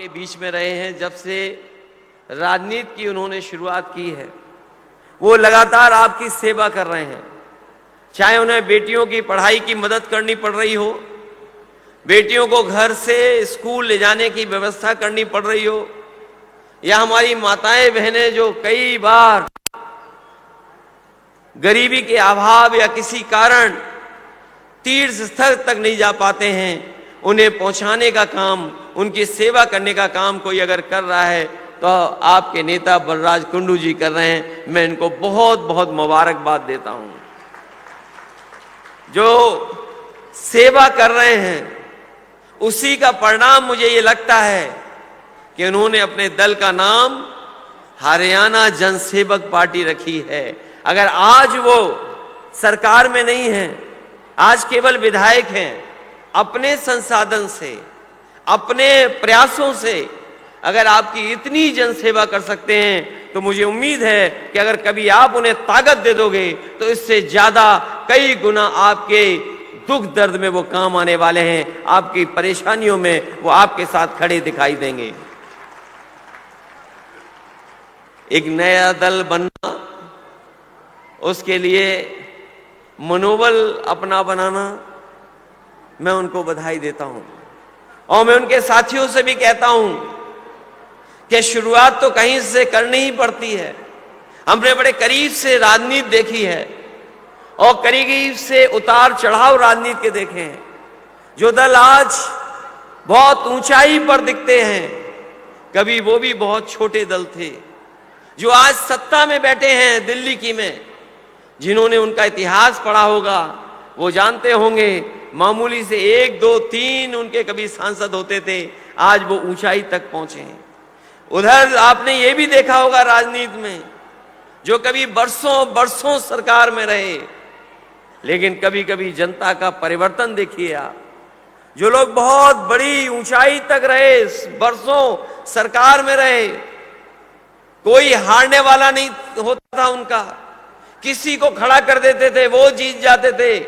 के बीच में रहे हैं। जब से राजनीति की उन्होंने शुरुआत की है, वो लगातार आपकी सेवा कर रहे हैं। चाहे उन्हें बेटियों की पढ़ाई की मदद करनी पड़ रही हो, बेटियों को घर से स्कूल ले जाने की व्यवस्था करनी पड़ रही हो, या हमारी माताएं बहनें जो कई बार गरीबी के अभाव या किसी कारण तीर्थ स्थल तक नहीं जा पाते हैं, उन्हें पहुंचाने का काम, उनकी सेवा करने का काम कोई अगर कर रहा है तो आपके नेता बलराज कुंडू जी कर रहे हैं। मैं इनको बहुत बहुत मुबारकबाद देता हूं। जो सेवा कर रहे हैं उसी का परिणाम मुझे ये लगता है कि उन्होंने अपने दल का नाम हरियाणा जनसेवक पार्टी रखी है। अगर आज वो सरकार में नहीं है, आज केवल विधायक हैं, अपने संसाधन से, अपने प्रयासों से अगर आपकी इतनी जनसेवा कर सकते हैं तो मुझे उम्मीद है कि अगर कभी आप उन्हें ताकत दे दोगे तो इससे ज्यादा कई गुना आपके दुख दर्द में वो काम आने वाले हैं, आपकी परेशानियों में वो आपके साथ खड़े दिखाई देंगे। एक नया दल बनना, उसके लिए मनोबल अपना बनाना, मैं उनको बधाई देता हूं। और मैं उनके साथियों से भी कहता हूं कि शुरुआत तो कहीं से करनी ही पड़ती है। हमने बड़े करीब से राजनीति देखी है और करीब से उतार चढ़ाव राजनीति के देखे हैं। जो दल आज बहुत ऊंचाई पर दिखते हैं, कभी वो भी बहुत छोटे दल थे। जो आज सत्ता में बैठे हैं दिल्ली की में, जिन्होंने उनका इतिहास पढ़ा होगा वो जानते होंगे, मामूली से 1, 2, 3 उनके कभी सांसद होते थे, आज वो ऊंचाई तक पहुंचे हैं। उधर आपने ये भी देखा होगा राजनीति में, जो कभी बरसों बरसों सरकार में रहे, लेकिन कभी कभी जनता का परिवर्तन देखिए आप। जो लोग बहुत बड़ी ऊंचाई तक रहे, बरसों सरकार में रहे, कोई हारने वाला नहीं होता था उनका, किसी को खड़ा कर देते थे, वो जीत जाते थे।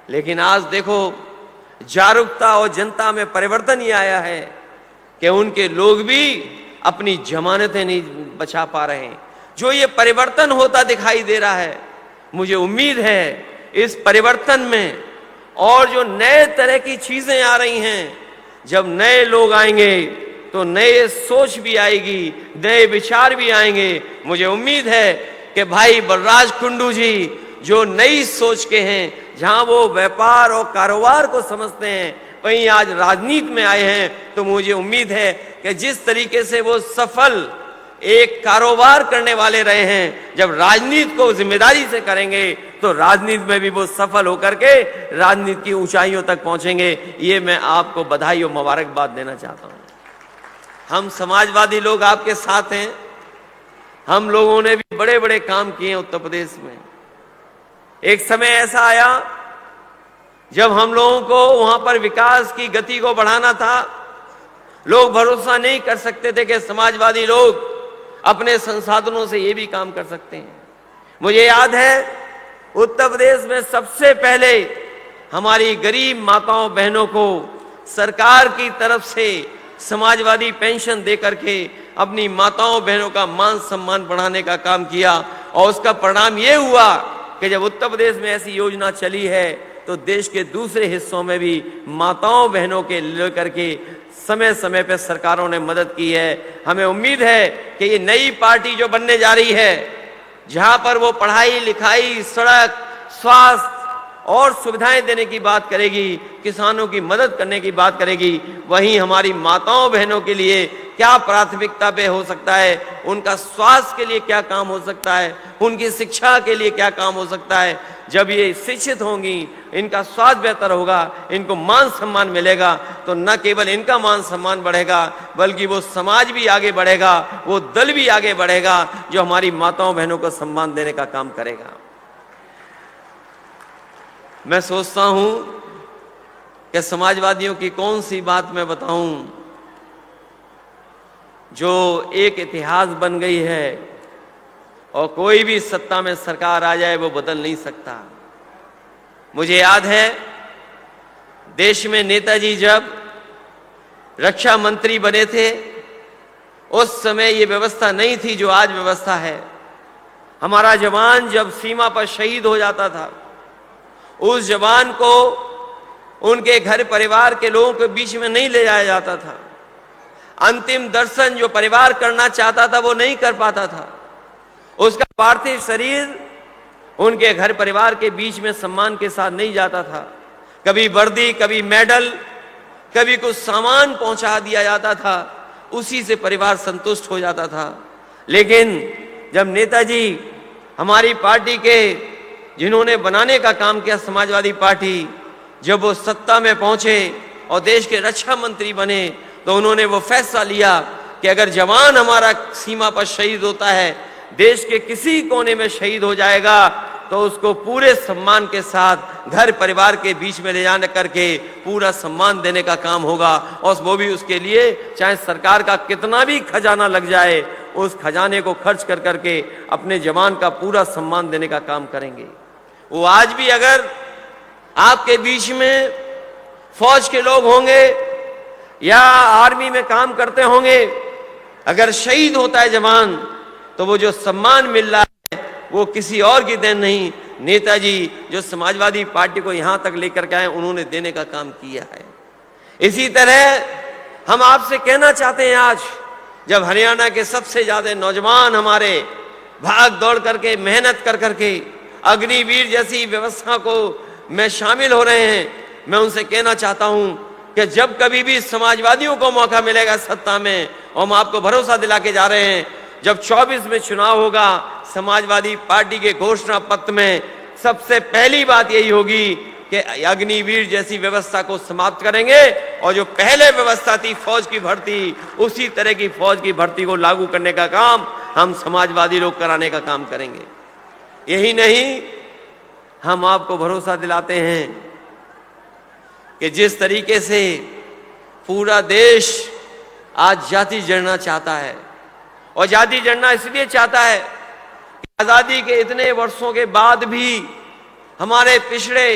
लेकिन आज देखो जागरूकता और जनता में परिवर्तन ही आया है कि उनके लोग भी अपनी जमानतें नहीं बचा पा रहे हैं। जो ये परिवर्तन होता दिखाई दे रहा है, मुझे उम्मीद है इस परिवर्तन में और जो नए तरह की चीजें आ रही हैं, जब नए लोग आएंगे तो नए सोच भी आएगी, नए विचार भी आएंगे। मुझे उम्मीद है कि भाई बलराज कुंडू जी जो नई सोच के हैं, जहां वो व्यापार और कारोबार को समझते हैं, वहीं आज राजनीति में आए हैं। तो मुझे उम्मीद है कि जिस तरीके से वो सफल एक कारोबार करने वाले रहे हैं, जब राजनीति को जिम्मेदारी से करेंगे तो राजनीति में भी वो सफल होकर के राजनीति की ऊंचाइयों तक पहुंचेंगे। ये मैं आपको बधाई और मुबारकबाद देना चाहता हूं। हम समाजवादी लोग आपके साथ हैं। हम लोगों ने भी बड़े बड़े काम किए उत्तर प्रदेश में। एक समय ऐसा आया जब हम लोगों को वहां पर विकास की गति को बढ़ाना था। लोग भरोसा नहीं कर सकते थे कि समाजवादी लोग अपने संसाधनों से ये भी काम कर सकते हैं। मुझे याद है उत्तर प्रदेश में सबसे पहले हमारी गरीब माताओं बहनों को सरकार की तरफ से समाजवादी पेंशन दे करके अपनी माताओं बहनों का मान सम्मान बढ़ाने का काम किया। और उसका परिणाम ये हुआ कि जब उत्तर प्रदेश में ऐसी योजना चली है तो देश के दूसरे हिस्सों में भी माताओं बहनों के लेकर के समय समय पर सरकारों ने मदद की है। हमें उम्मीद है कि ये नई पार्टी जो बनने जा रही है, जहां पर वो पढ़ाई लिखाई, सड़क, स्वास्थ्य और सुविधाएं देने की बात करेगी, किसानों की मदद करने की बात करेगी, वहीं हमारी माताओं बहनों के लिए क्या प्राथमिकता पे हो सकता है, उनका स्वास्थ्य के लिए क्या काम हो सकता है, उनकी शिक्षा के लिए क्या काम हो सकता है। जब ये शिक्षित होंगी, इनका स्वास्थ्य बेहतर होगा, इनको मान सम्मान मिलेगा, तो न केवल इनका मान सम्मान बढ़ेगा बल्कि वो समाज भी आगे बढ़ेगा, वो दल भी आगे बढ़ेगा जो हमारी माताओं बहनों को सम्मान देने का काम करेगा। मैं सोचता हूं कि समाजवादियों की कौन सी बात मैं बताऊं जो एक इतिहास बन गई है और कोई भी सत्ता में सरकार आ जाए वो बदल नहीं सकता। मुझे याद है देश में नेताजी जब रक्षा मंत्री बने थे, उस समय ये व्यवस्था नहीं थी जो आज व्यवस्था है। हमारा जवान जब सीमा पर शहीद हो जाता था, उस जवान को उनके घर परिवार के लोगों के बीच में नहीं ले जाया जाता था। अंतिम दर्शन जो परिवार करना चाहता था वो नहीं कर पाता था। उसका पार्थिव शरीर उनके घर परिवार के बीच में सम्मान के साथ नहीं जाता था। कभी वर्दी, कभी मेडल, कभी कुछ सामान पहुंचा दिया जाता था, उसी से परिवार संतुष्ट हो जाता था। लेकिन जब नेताजी हमारी पार्टी के, जिन्होंने बनाने का काम किया समाजवादी पार्टी, जब वो सत्ता में पहुंचे और देश के रक्षा मंत्री बने, तो उन्होंने वो फैसला लिया कि अगर जवान हमारा सीमा पर शहीद होता है, देश के किसी कोने में शहीद हो जाएगा, तो उसको पूरे सम्मान के साथ घर परिवार के बीच में ले जाने करके पूरा सम्मान देने का काम होगा। और वो भी उसके लिए चाहे सरकार का कितना भी खजाना लग जाए, उस खजाने को खर्च कर करके अपने जवान का पूरा सम्मान देने का काम करेंगे। वो आज भी अगर आपके बीच में फौज के लोग होंगे या आर्मी में काम करते होंगे, अगर शहीद होता है जवान, तो वो जो सम्मान मिल रहा है वो किसी और की देन नहीं, नेताजी जो समाजवादी पार्टी को यहां तक लेकर के आए, उन्होंने देने का काम किया है। इसी तरह हम आपसे कहना चाहते हैं, आज जब हरियाणा के सबसे ज्यादा नौजवान हमारे भाग दौड़ करके, मेहनत कर करके अग्निवीर जैसी व्यवस्था को में शामिल हो रहे हैं, मैं उनसे कहना चाहता हूं कि जब कभी भी समाजवादियों को मौका मिलेगा सत्ता में, और हम आपको भरोसा दिला के जा रहे हैं, जब 24 में चुनाव होगा, समाजवादी पार्टी के घोषणा पत्र में सबसे पहली बात यही होगी कि अग्निवीर जैसी व्यवस्था को समाप्त करेंगे, और जो पहले व्यवस्था थी फौज की भर्ती, उसी तरह की फौज की भर्ती को लागू करने का काम हम समाजवादी लोग कराने का काम करेंगे। यही नहीं, हम आपको भरोसा दिलाते हैं कि जिस तरीके से पूरा देश आज जाति जनगणना चाहता है, और जाति जनगणना इसलिए चाहता है कि आजादी के इतने वर्षों के बाद भी हमारे पिछड़े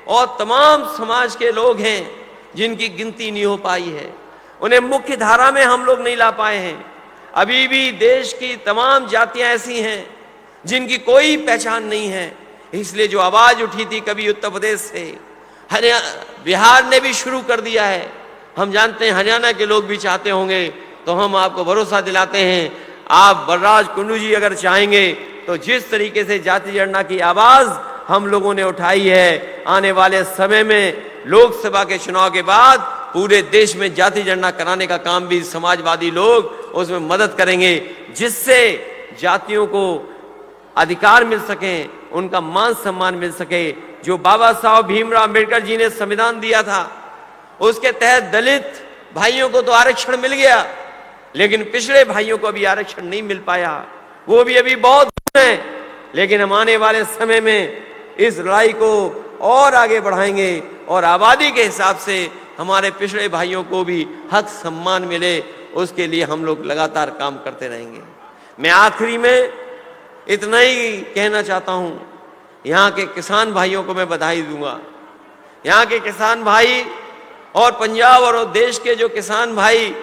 और तमाम समाज के लोग हैं जिनकी गिनती नहीं हो पाई है, उन्हें मुख्य धारा में हम लोग नहीं ला पाए हैं। अभी भी देश की तमाम जातियां ऐसी हैं जिनकी कोई पहचान नहीं है। इसलिए जो आवाज उठी थी कभी उत्तर प्रदेश से, बिहार ने भी शुरू कर दिया है, हम जानते हैं हरियाणा के लोग भी चाहते होंगे, तो हम आपको भरोसा दिलाते हैं, आप बलराज कुंडू जी अगर चाहेंगे तो जिस तरीके से जाति जनगणना की आवाज हम लोगों ने उठाई है, आने वाले समय में लोकसभा के चुनाव के बाद पूरे देश में जाति जनगणना कराने का काम भी समाजवादी लोग उसमें मदद करेंगे, जिससे जातियों को अधिकार मिल सके, उनका मान सम्मान मिल सके। जो बाबा साहब भीमराव अंबेडकर जी ने संविधान दिया था, उसके तहत दलित भाइयों को तो आरक्षण मिल गया, लेकिन पिछड़े भाइयों को अभी आरक्षण नहीं मिल पाया, वो भी अभी बहुत दूर है। लेकिन हम आने वाले समय में इस लड़ाई को और आगे बढ़ाएंगे, और आबादी के हिसाब से हमारे पिछड़े भाइयों को भी हक सम्मान मिले, उसके लिए हम लोग लगातार काम करते रहेंगे। मैं आखिरी में इतना ही कहना चाहता हूं, यहाँ के किसान भाइयों को मैं बधाई दूंगा। यहाँ के किसान भाई और पंजाब और देश के जो किसान भाई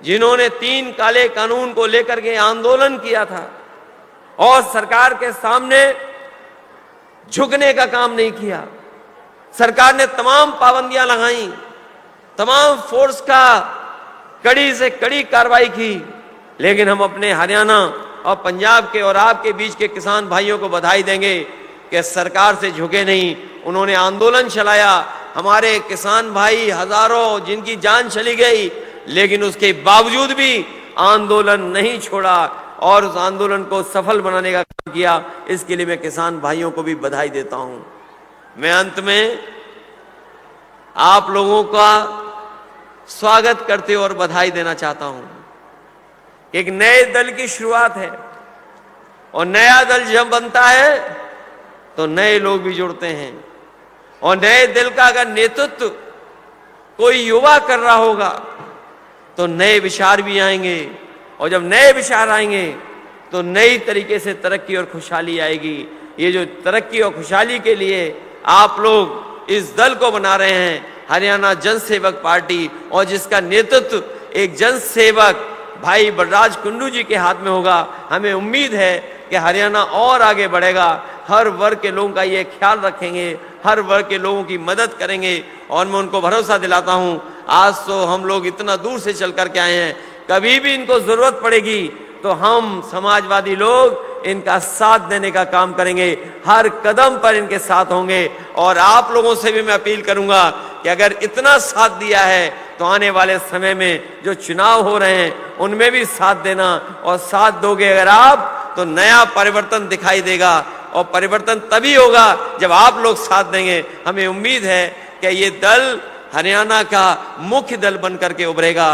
जिन्होंने 3 काले कानून को लेकर के आंदोलन किया था और सरकार के सामने झुकने का काम नहीं किया, सरकार ने तमाम पाबंदियां लगाई, तमाम फोर्स का कड़ी से कड़ी कार्रवाई की, लेकिन हम अपने हरियाणा और पंजाब के और आपके बीच के किसान भाइयों को बधाई देंगे कि सरकार से झुके नहीं, उन्होंने आंदोलन चलाया। हमारे किसान भाई हजारों जिनकी जान चली गई, लेकिन उसके बावजूद भी आंदोलन नहीं छोड़ा और उस आंदोलन को सफल बनाने का काम किया। इसके लिए मैं किसान भाइयों को भी बधाई देता हूं। मैं अंत में आप लोगों का स्वागत करते और बधाई देना चाहता हूं। एक नए दल की शुरुआत है, और नया दल जब बनता है तो नए लोग भी जुड़ते हैं, और नए दल का अगर नेतृत्व कोई युवा कर रहा होगा तो नए विचार भी आएंगे, और जब नए विचार आएंगे तो नई तरीके से तरक्की और खुशहाली आएगी। ये जो तरक्की और खुशहाली के लिए आप लोग इस दल को बना रहे हैं, हरियाणा जनसेवक पार्टी, और जिसका नेतृत्व एक जनसेवक भाई बलराज कुंडू जी के हाथ में होगा। हमें उम्मीद है कि हरियाणा और आगे बढ़ेगा। हर वर्ग के लोगों का ये ख्याल रखेंगे, हर वर्ग के लोगों की मदद करेंगे, और मैं उनको भरोसा दिलाता हूं, आज तो हम लोग इतना दूर से चल करके आए हैं, कभी भी इनको जरूरत पड़ेगी तो हम समाजवादी लोग इनका साथ देने का काम करेंगे, हर कदम पर इनके साथ होंगे। और आप लोगों से भी मैं अपील करूंगा कि अगर इतना साथ दिया है तो आने वाले समय में जो चुनाव हो रहे हैं उनमें भी साथ देना, और साथ दोगे अगर आप तो नया परिवर्तन दिखाई देगा, और परिवर्तन तभी होगा जब आप लोग साथ देंगे। हमें उम्मीद है कि ये दल हरियाणा का मुख्य दल बनकर के उभरेगा।